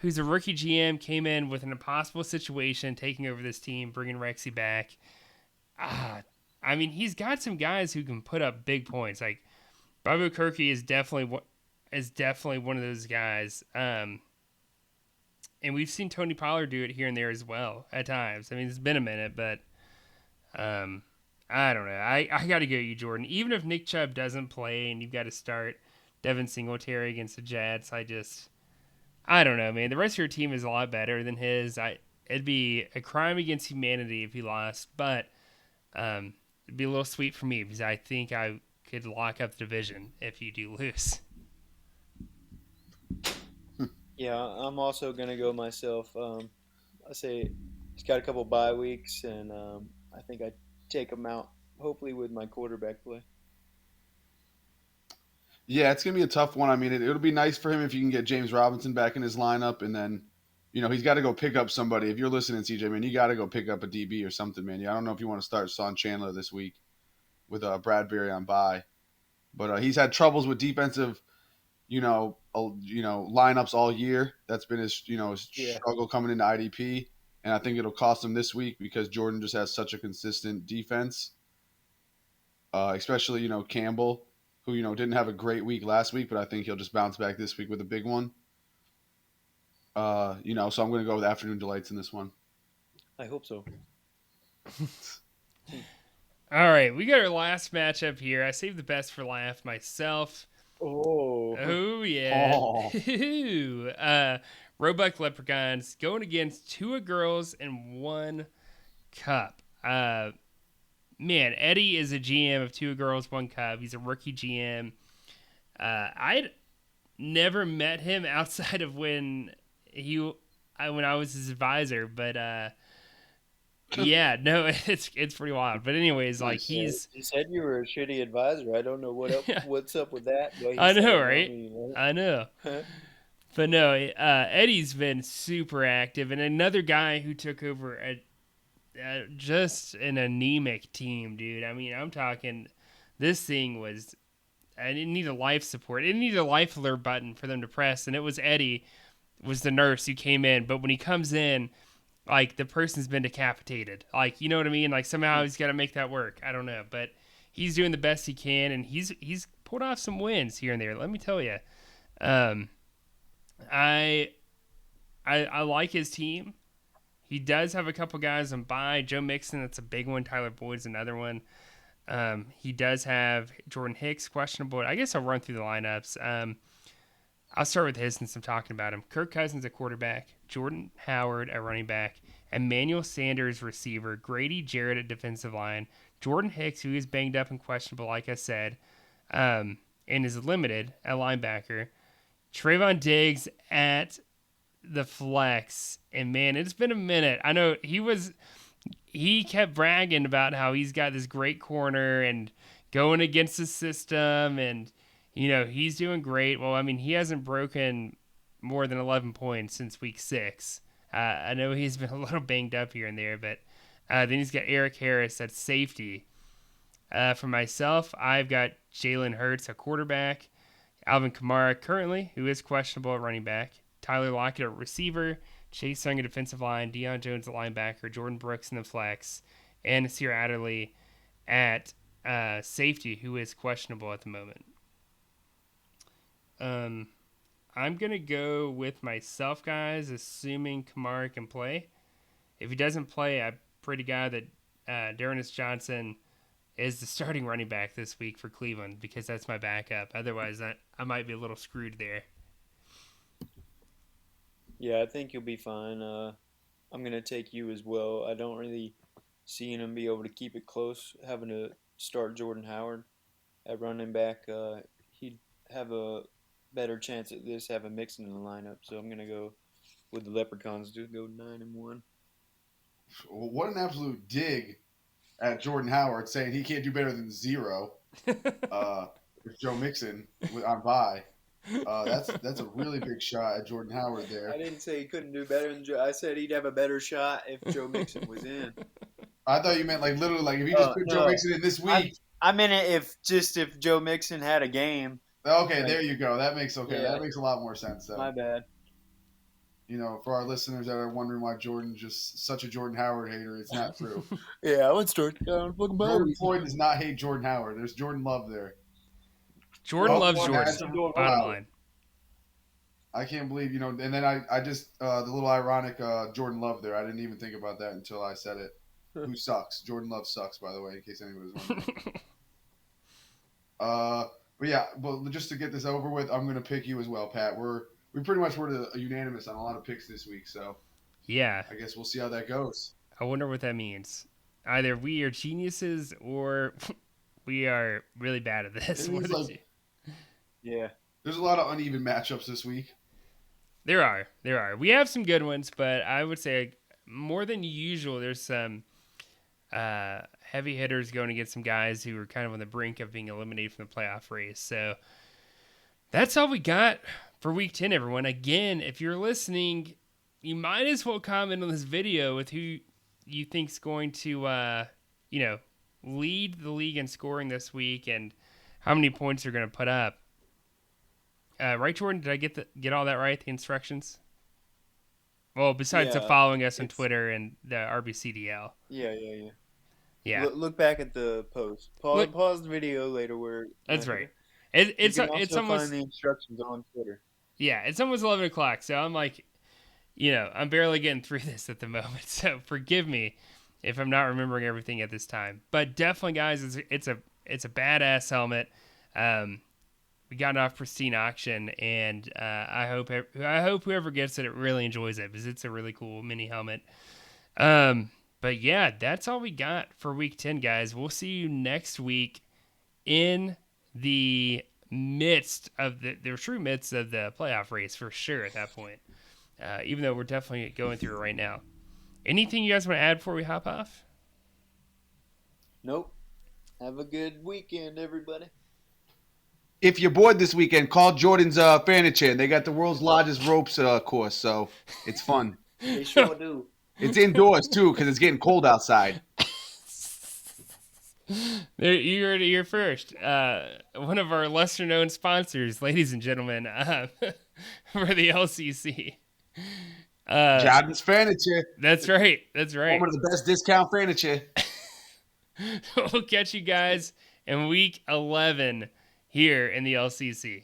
who's a rookie GM, came in with an impossible situation, taking over this team, bringing Rexy back. I mean, he's got some guys who can put up big points. Like Babu Kirky is definitely one of those guys. And we've seen Tony Pollard do it here and there as well at times. I mean, it's been a minute, but I don't know. I got to go you, Jordan. Even if Nick Chubb doesn't play and you've got to start Devin Singletary against the Jets, I don't know, man. The rest of your team is a lot better than his. It'd be a crime against humanity if he lost, but it'd be a little sweet for me because I think I could lock up the division if you do lose. Yeah, I'm also gonna go myself. I say he's got a couple bye weeks, and I think I take him out. Hopefully with my quarterback play. Yeah, it's gonna be a tough one. I mean, it'll be nice for him if you can get James Robinson back in his lineup, and then, he's got to go pick up somebody. If you're listening, CJ, man, you got to go pick up a DB or something, man. I don't know if you want to start Son Chandler this week with Bradbury on bye, but he's had troubles with defensive, lineups all year. That's been his struggle coming into IDP, and I think it'll cost him this week because Jordan just has such a consistent defense, especially Campbell, who didn't have a great week last week, but I think he'll just bounce back this week with a big one. So I'm going to go with Afternoon Delights in this one. I hope so. All right, we got our last matchup here. I saved the best for last myself. Oh yeah. Oh. Roebuck Leprechauns going against two girls and one cup. Man, Eddie is a GM of two girls, one cup. He's a rookie GM. I'd never met him outside of when I was his advisor, but yeah, no, it's pretty wild. But anyways, He said you were a shitty advisor. I don't know what's up with that. I know, right? I know. But no, Eddie's been super active, and another guy who took over just an anemic team, dude. I mean, I'm talking, this thing was, I didn't need a life support. It didn't need a life alert button for them to press, and it was Eddie, was the nurse who came in. But when he comes in, the person's been decapitated. You know what I mean? Somehow he's got to make that work. I don't know, but he's doing the best he can, and he's pulled off some wins here and there. Let me tell you. I like his team. He does have a couple guys on bye. Joe Mixon, that's a big one. Tyler Boyd's another one. He does have Jordan Hicks questionable. I guess I'll run through the lineups. I'll start with his since I'm talking about him. Kirk Cousins at quarterback, Jordan Howard at running back, Emmanuel Sanders receiver, Grady Jarrett at defensive line, Jordan Hicks, who is banged up and questionable, like I said, and is limited at linebacker, Trayvon Diggs at the flex. And man, it's been a minute. I know he kept bragging about how he's got this great corner and going against the system, and he's doing great. Well, I mean, he hasn't broken more than 11 points since week 6. I know he's been a little banged up here and there, but then he's got Eric Harris at safety. For myself, I've got Jalen Hurts at quarterback, Alvin Kamara currently, who is questionable at running back, Tyler Lockett at receiver, Chase Young at defensive line, Deion Jones at linebacker, Jordan Brooks in the flex, and Nasir Adderley at safety, who is questionable at the moment. I'm going to go with myself, guys, assuming Kamara can play. If he doesn't play, I pray to God that D'Ernest Johnson is the starting running back this week for Cleveland, because that's my backup. Otherwise, I might be a little screwed there. Yeah, I think you'll be fine. I'm going to take you as well. I don't really see him be able to keep it close, having to start Jordan Howard at running back. He'd have a better chance at this having Mixon in the lineup. So I'm going to go with the Leprechauns to go 9-1. What an absolute dig at Jordan Howard, saying he can't do better than 0 with Joe Mixon on bye. That's a really big shot at Jordan Howard there. I didn't say he couldn't do better than Joe. I said he'd have a better shot if Joe Mixon was in. I thought you meant like literally like if he just put Joe Mixon in this week. I meant it if Joe Mixon had a game. Okay, like, there you go. That makes Yeah. That makes a lot more sense. Though. My bad. For our listeners that are wondering why Jordan's just such a Jordan Howard hater, it's not true. Yeah, I would start fucking Jordan Floyd does not hate Jordan Howard. There's Jordan love there. Jordan loves Jordan. Bottom Line. I can't believe, and then I just, the little ironic Jordan Love there, I didn't even think about that until I said it. Who sucks? Jordan Love sucks, by the way, in case anybody was wondering. But yeah, but just to get this over with, I'm going to pick you as well, Pat. We pretty much were unanimous on a lot of picks this week, so yeah, I guess we'll see how that goes. I wonder what that means. Either we are geniuses or we are really bad at this. Yeah. There's a lot of uneven matchups this week. There are. We have some good ones, but I would say more than usual, there's some heavy hitters going against some guys who are kind of on the brink of being eliminated from the playoff race. So that's all we got for Week 10, everyone. Again, if you're listening, you might as well comment on this video with who you think's going to, lead the league in scoring this week and how many points they're going to put up. Right, Jordan? Did I get all that right? The instructions? Well, besides following us on Twitter and the RBCDL. Yeah. Look back at the post. Pause the video later. That's right. It's It's also almost find the instructions on Twitter. Yeah, it's almost 11 o'clock, so I'm like, I'm barely getting through this at the moment. So forgive me if I'm not remembering everything at this time. But definitely, guys, it's a badass helmet. We got it off pristine auction, and I hope whoever gets it really enjoys it, because it's a really cool mini helmet. But yeah, that's all we got for Week 10, guys. We'll see you next week in the midst of the true midst of the playoff race for sure at that point. Even though we're definitely going through it right now. Anything you guys want to add before we hop off? Nope. Have a good weekend, everybody. If you're bored this weekend, call Jordan's Furniture. They got the world's largest ropes course, so it's fun. They sure do. It's indoors, too, because it's getting cold outside. You heard it here first. One of our lesser-known sponsors, ladies and gentlemen, for the LCC. Jordan's Furniture. That's right. One of the best discount furniture. We'll catch you guys in Week 11 here in the LCC.